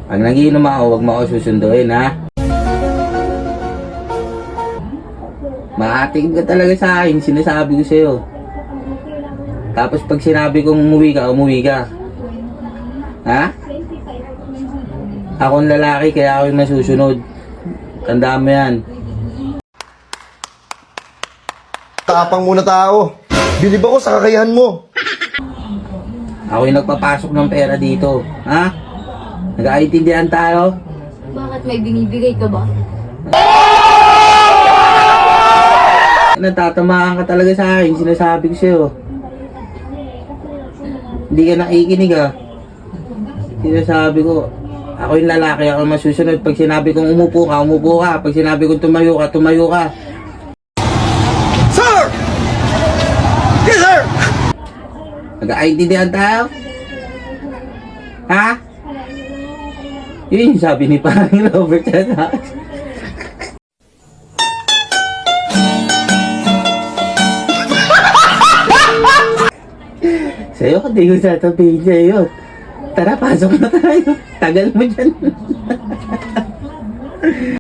Pag nagiinom ako, huwag mo ako susunduin, ha? Maating ka talaga sa akin, sinasabi ko sa'yo. Tapos pag sinabi kong umuwi ka, umuwi ka. Ha? Akong lalaki, kaya ako yung masusunod. Tandaan mo yan. Tapang muna tao. Bilib ako sa kakayahan mo. Ako yung nagpapasok ng pera dito. Ha? Nag-aintindihan tayo? Bakit may binibigay ka ba? Natatamaan ka talaga sa akin, sinasabi ko sa'yo. Hindi ka nakikinig, ha? Sinasabi ko, ako yung lalaki, ako yung masusunod. Pag sinabi kong umupo ka, umupo ka. Pag sinabi kong tumayo ka, tumayo ka. Sir! Yes, sir! Nag-aintindihan tayo? Ha? Yun yung sabi ni Panginoon Robert sa akin. Sa'yo, hindi ko sasabihin sa'yo yun. Tara, pasok na tayo. Tagal mo dyan.